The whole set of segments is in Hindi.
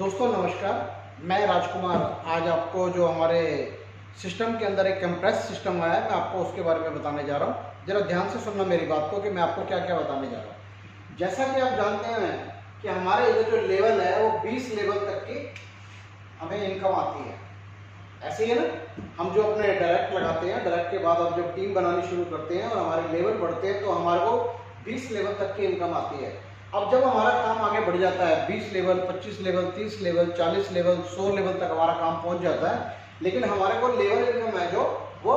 दोस्तों नमस्कार, मैं राजकुमार आज आपको जो हमारे सिस्टम के अंदर एक कंप्रेस सिस्टम आया है, मैं आपको उसके बारे में बताने जा रहा हूँ। ज़रा ध्यान से सुनना मेरी बात को कि मैं आपको क्या क्या बताने जा रहा हूँ। जैसा कि आप जानते हैं कि हमारे इधर जो लेवल है वो 20 लेवल तक की हमें इनकम आती है। ऐसे ही है ना, हम जो अपने डायरेक्ट लगाते हैं, डायरेक्ट के बाद अब जब टीम बनानी शुरू करते हैं और हमारे लेवल बढ़ते हैं तो हमारे को 20 लेवल तक की इनकम आती है। अब जब हमारा काम आगे बढ़ जाता है 20 level, 25 level, 30 level, 40 level, 100 level तक हमारा काम पहुंच जाता है, लेकिन हमारे को लेवल इनकम है जो वो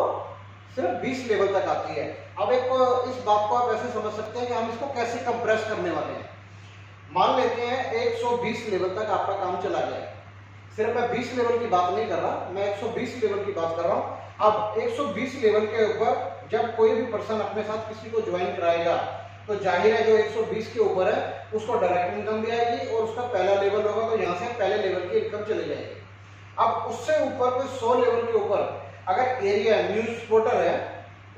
सिर्फ 20 लेवल तक आती है। अब इस बात को आप ऐसे समझ सकते हैं कि हम इसको कैसे कंप्रेस करने वाले हैं। मान लेते हैं 120 लेवल तक आपका काम चला गया, सिर्फ मैं 20 लेवल की बात नहीं कर रहा, मैं 120 लेवल की बात कर रहा हूं। अब 120 लेवल के ऊपर जब कोई भी पर्सन अपने साथ किसी को ज्वाइन कराएगा तो जाहिर है जो 120 के ऊपर है उसको डायरेक्ट इनकम भी आएगी और उसका पहला लेवल होगा तो यहाँ से पहले लेवल की इनकम चली जाएगी। अब उससे ऊपर कोई 100 लेवल के ऊपर अगर एरिया न्यूज रिपोर्टर है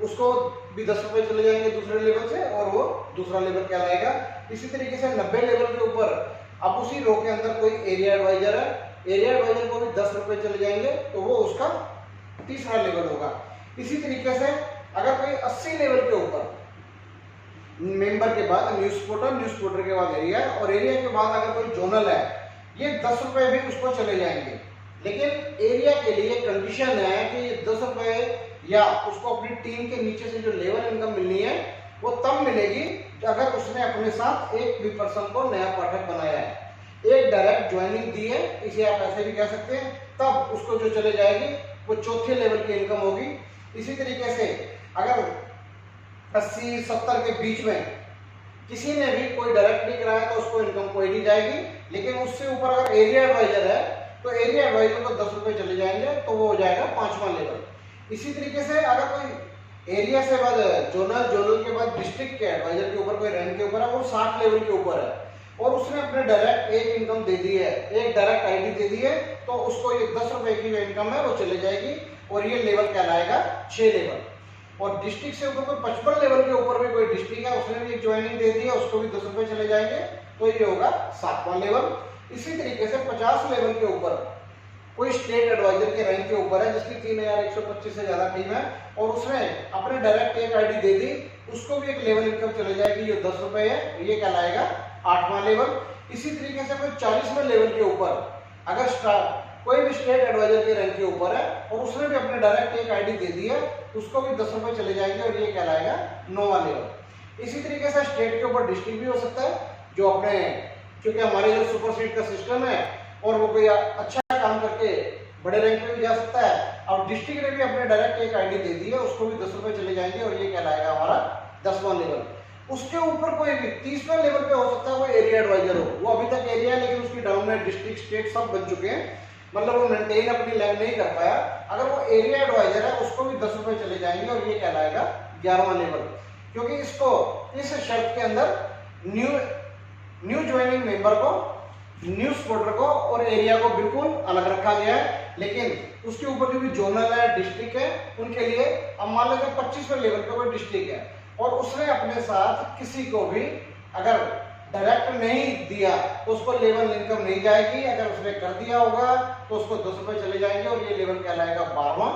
उसको भी 10 रुपए चले जाएंगे दूसरे लेवल से और वो दूसरा लेवल कहलाएगा। इसी तरीके से 90 लेवल के ऊपर अब उसी रो के अंदर कोई एरिया एडवाइजर है, एरिया एडवाइजर को भी 10 रुपए चले जाएंगे तो वो उसका तीसरा लेवल होगा। इसी तरीके से अगर कोई 80 लेवल के ऊपर मेंबर के बाद न्यूज रिपोर्टर के बाद एरिया और एरिया के बाद अगर कोई जोनल है, ये 10 रुपए भी उसको चले जाएंगे। लेकिन एरिया के लिए कंडीशन है कि ये 10 रुपए या उसको अपनी टीम के नीचे से जो लेवल इनकम मिलनी है वो तब मिलेगी अगर उसने अपने साथ एक भी पर्सन को नया पाठक बनाया है, एक डायरेक्ट ज्वाइनिंग दी है, इसे आप ऐसे भी कह सकते हैं, तब उसको जो चले जाएगी वो चौथे लेवल की इनकम होगी। इसी तरीके से अगर 80-70 के बीच में किसी ने भी कोई डायरेक्ट नहीं कराया तो उसको इनकम कोई नहीं जाएगी। लेकिन उससे ऊपर अगर एरिया एडवाइजर है तो एरिया एडवाइजर को 10 रुपए चले जाएंगे तो वो हो जाएगा 5वां लेवल। इसी तरीके से अगर कोई एरिया से बाद जोनल के बाद डिस्ट्रिक्ट के एडवाइजर के ऊपर कोई रैंक के ऊपर है, वो 60 लेवल के ऊपर है और उसने अपने डायरेक्ट एक इनकम दे दी है, एक डायरेक्ट आईडी दे दी है, तो उसको ये 10 रुपए की जो इनकम है वो चले जाएगी और ये लेवल कहलाएगा 6 लेवल। और डिस्ट्रिक्ट से ऊपर कोई 55 लेवल के ऊपर भी कोई डिस्ट्रिक्ट है, उसने भी एक ज्वाइनिंग दे दी है, उसको भी 10 रुपए चले जाएंगे तो ये होगा 7वां लेवल। इसी तरीके से 50 लेवल के ऊपर कोई स्टेट एडवाइजर के रैंक के ऊपर है जिसकी 3125 से ज्यादा टीम है और उसने अपने डायरेक्ट एक आईडी दे दी, उसको भी एक लेवल इनकम चले जाएगी, ये 10 रुपए है, ये कहलाएगा 8वां लेवल। इसी तरीके से कोई 40वें लेवल के ऊपर अगर कोई भी स्टेट एडवाइजर के रैंक के ऊपर है और उसने भी अपने डायरेक्ट एक आईडी दे दी है, उसको भी 10 रुपए चले जाएंगे और ये कहलाएगा 9वां लेवल। इसी तरीके से स्टेट के ऊपर डिस्ट्रिक्ट भी हो सकता है जो अपने, क्योंकि हमारे जो सुपर सीट का सिस्टम है और वो कोई अच्छा काम करके बड़े रैंक पे भी जा सकता है। अब डिस्ट्रिक्ट ने भी अपने डायरेक्ट एक आईडी दे दी है, उसको भी 10 रुपए चले जाएंगे और ये कहलाएगा हमारा 10वां लेवल। उसके ऊपर कोई भी 30वें लेवल पे हो सकता है वो एरिया एडवाइजर हो, वो अभी तक एरिया है लेकिन उसकी डाउन में डिस्ट्रिक्ट स्टेट सब बन चुके हैं, मतलब वो मेंटेन अपनी लाइन नहीं कर पाया, अगर वो एरिया एडवाइजर है उसको भी 10 रुपए चले जाएंगे और ये कहलाएगा 11वां लेवल। क्योंकि इसको इस शर्त के अंदर न्यू ज्वाइनिंग मेंबर को, न्यूज रिपोर्टर को और एरिया को बिल्कुल अलग रखा गया है। लेकिन उसके ऊपर जो भी जोनल है, डिस्ट्रिक्ट है, उनके लिए अब मान लीजिए 25वें लेवल पे कोई डिस्ट्रिक्ट है और उसने अपने साथ किसी को भी अगर डायरेक्ट नहीं दिया तो उसको लेवल इनकम नहीं जाएगी, अगर उसने कर दिया होगा तो उसको 10 रुपए चले जाएंगे और ये लेवल कहलाएगा 12वां।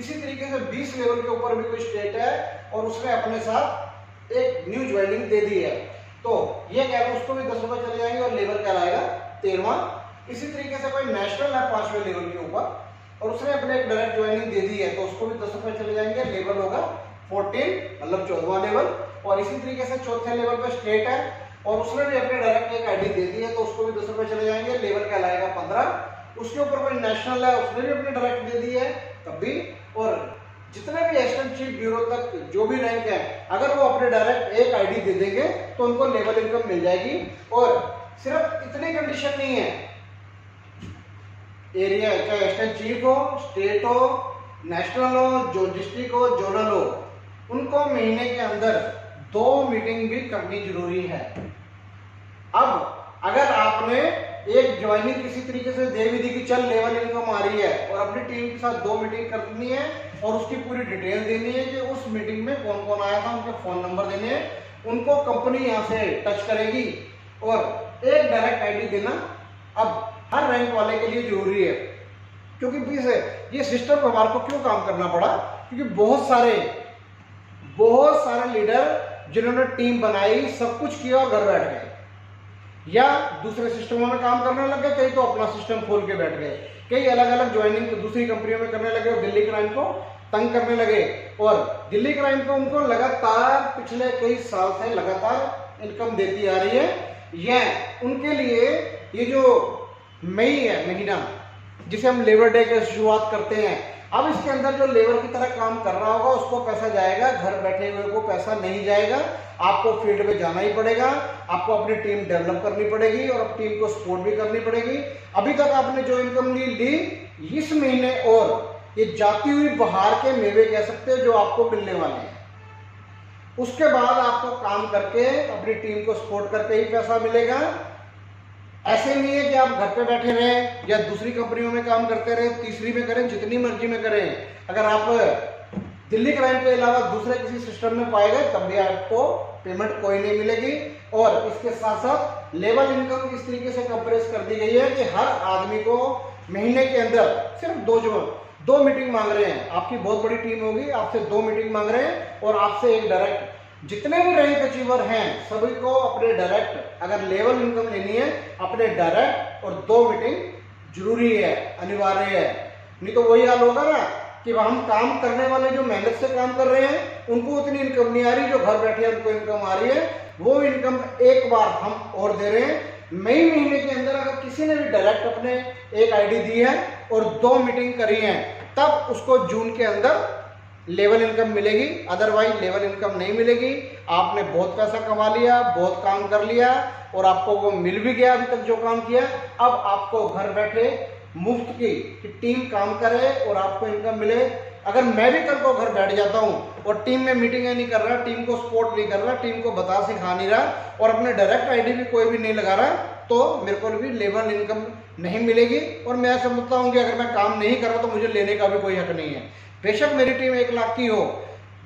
इसी तरीके से 20 लेवल के ऊपर भी कोई स्टेट है और उसने अपने साथ एक न्यू ज्वाइनिंग दे दी है तो ये कह रहे उसको भी 10 रुपए चले जाएंगे और लेवल कहलाएगा 13वां। इसी तरीके से कोई नेशनल है 5वें लेवल के ऊपर और उसने अपने एक डायरेक्ट ज्वाइनिंग दे दी है तो उसको भी 10 रुपए चले जाएंगे, लेवल होगा 14 मतलब 14वां लेवल। और इसी तरीके से चौथे लेवल पे स्टेट है और उसने भी अपने डायरेक्ट एक आईडी दे दी है तो उसको भी 10 रुपए चले जाएंगे, लेवल कहलाएगा 15। उसके ऊपर कोई नेशनल है, उसने भी अपने डायरेक्ट दे दी है तब भी। और जितने भी असिस्टेंट चीफ ब्यूरो तक जो भी रैंक है, अगर वो अपने डायरेक्ट एक आईडी दे देंगे तो उनको लेवल इनकम मिल जाएगी। और सिर्फ इतनी कंडीशन नहीं है, एरिया चाहे असिस्टेंट चीफ हो, स्टेट हो, नेशनल हो, जो डिस्ट्रिक्ट हो, जोनल हो, उनको महीने के अंदर 2 मीटिंग भी करनी जरूरी है। अब अगर आपने एक ज्वाइनिंग किसी तरीके से दे भी दी कि चल लेवल इनकम आ रही है और अपनी टीम के साथ 2 मीटिंग करनी है और उसकी पूरी डिटेल देनी है कि उस मीटिंग में कौन कौन आया था, उनके फोन नंबर देने हैं, उनको कंपनी यहाँ से टच करेगी और एक डायरेक्ट आईडी देना। अब हर रैंक वाले के लिए जरूरी है। क्योंकि ये सिस्टम हमारे को क्यों काम करना पड़ा, क्योंकि बहुत सारे लीडर जिन्होंने टीम बनाई, सब कुछ किया और घर बैठ गए, या दूसरे सिस्टमों में काम करने लग गए, कई तो अपना सिस्टम खोल के बैठ गए, कई अलग अलग ज्वाइनिंग दूसरी कंपनियों में करने लगे और दिल्ली क्राइम को तंग करने लगे। और दिल्ली क्राइम को उनको लगातार पिछले कई साल से लगातार इनकम देती आ रही है। यह उनके लिए ये जो मई है महीना, जिसे हम लेबर डे की शुरुआत करते हैं, अब इसके अंदर जो लेबर की तरह काम कर रहा होगा उसको पैसा जाएगा, घर बैठे हुए को पैसा नहीं जाएगा। आपको फील्ड में जाना ही पड़ेगा, आपको अपनी टीम डेवलप करनी पड़ेगी और टीम को सपोर्ट भी करनी पड़ेगी। अभी तक आपने जो इनकम ली, इस महीने और ये जाती हुई बहार के मेवे कह सकते हो जो आपको मिलने वाले हैं। उसके बाद आपको काम करके अपनी टीम को सपोर्ट करके ही पैसा मिलेगा। ऐसे नहीं है कि आप घर पे बैठे रहें या दूसरी कंपनियों में काम करते रहे, तीसरी में करें, जितनी मर्जी में करें। अगर आप दिल्ली क्राइम के अलावा दूसरे किसी सिस्टम में पाए गए तब भी आपको पेमेंट कोई नहीं मिलेगी। और इसके साथ साथ लेवल इनकम इस तरीके से कंप्रेस कर दी गई है कि हर आदमी को महीने के अंदर सिर्फ दो मीटिंग मांग रहे हैं। आपकी बहुत बड़ी टीम होगी, आपसे 2 मीटिंग मांग रहे हैं और आपसे एक डायरेक्ट। जितने भी रैंक अचीवर हैं सभी को अपने डायरेक्ट, अगर लेवल इनकम लेनी है, अपने डायरेक्ट और 2 मीटिंग जरूरी है, अनिवार्य है। नहीं तो वही हाल होगा ना कि हम काम करने वाले जो मेहनत से काम कर रहे हैं उनको उतनी इनकम नहीं आ रही, जो घर बैठे उनको इनकम आ रही है। वो इनकम एक बार हम और दे रहे हैं। मई महीने के अंदर अगर किसी ने भी डायरेक्ट अपने एक आईडी दी है और 2 मीटिंग करी है, तब उसको जून के अंदर लेवल इनकम मिलेगी, अदरवाइज लेवल इनकम नहीं मिलेगी। आपने बहुत पैसा कमा लिया, बहुत काम कर लिया और आपको वो मिल भी गया अभी तक जो काम किया। अब आपको घर बैठे मुफ्त की कि टीम काम करे और आपको इनकम मिले। अगर मैं भी कल को घर बैठ जाता हूँ और टीम में मीटिंगें नहीं कर रहा, टीम को सपोर्ट नहीं कर रहा, टीम को बता सिखा नहीं रहा और अपने डायरेक्ट आईडी भी कोई भी नहीं लगा रहा, तो मेरे को भी लेवल इनकम नहीं मिलेगी। और मैं समझता हूँ कि अगर मैं काम नहीं कर रहा तो मुझे लेने का भी कोई हक नहीं है। बेशक मेरी टीम 1 लाख की हो,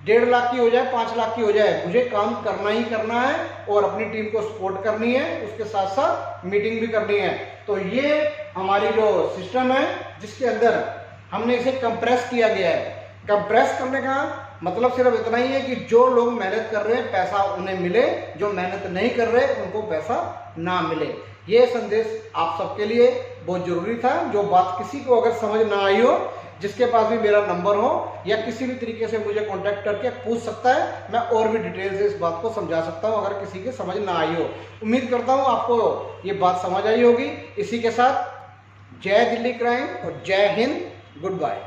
1.5 लाख की हो जाए, 5 लाख की हो जाए, मुझे काम करना ही करना है और अपनी टीम को सपोर्ट करनी है, उसके साथ साथ मीटिंग भी करनी है। तो ये हमारी जो सिस्टम है जिसके अंदर हमने इसे कंप्रेस किया गया है। कंप्रेस करने का मतलब सिर्फ इतना ही है कि जो लोग मेहनत कर रहे हैं पैसा उन्हें मिले, जो मेहनत नहीं कर रहे उनको पैसा ना मिले। ये संदेश आप सबके लिए बहुत जरूरी था। जो बात किसी को अगर समझ ना आई हो, जिसके पास भी मेरा नंबर हो या किसी भी तरीके से मुझे कांटेक्ट करके पूछ सकता है, मैं और भी डिटेल से इस बात को समझा सकता हूं अगर किसी की समझ ना आई हो। उम्मीद करता हूं आपको ये बात समझ आई होगी। इसी के साथ जय दिल्ली क्राइम और जय हिंद, गुड बाय।